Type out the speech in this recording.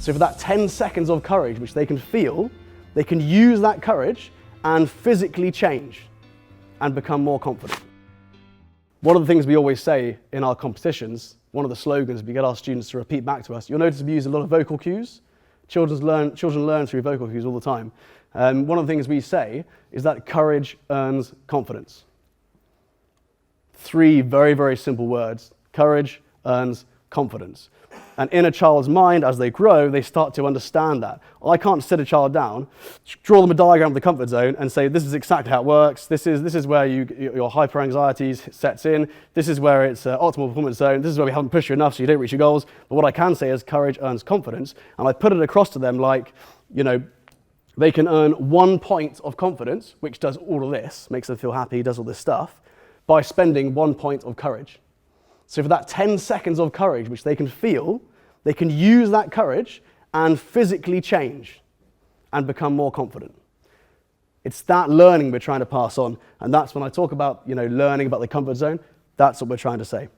So for that 10 seconds of courage, which they can feel, they can use that courage and physically change and become more confident. One of the things we always say in our competitions, one of the slogans we get our students to repeat back to us, you'll notice we use a lot of vocal cues. Children learn through vocal cues all the time. One of the things we say is that courage earns confidence. 3 very, very simple words. Courage earns confidence. And in a child's mind, as they grow, they start to understand that. I can't sit a child down, draw them a diagram of the comfort zone and say, this is exactly how it works. This is where your hyper-anxiety sets in. This is where it's optimal performance zone. This is where we haven't pushed you enough so you don't reach your goals. But what I can say is courage earns confidence. And I put it across to them like, they can earn 1 point of confidence, which does all of this, makes them feel happy, does all this stuff, by spending 1 point of courage. So for that 10 seconds of courage, which they can feel, they can use that courage and physically change and become more confident. It's that learning we're trying to pass on. And that's when I talk about, learning about the comfort zone, that's what we're trying to say.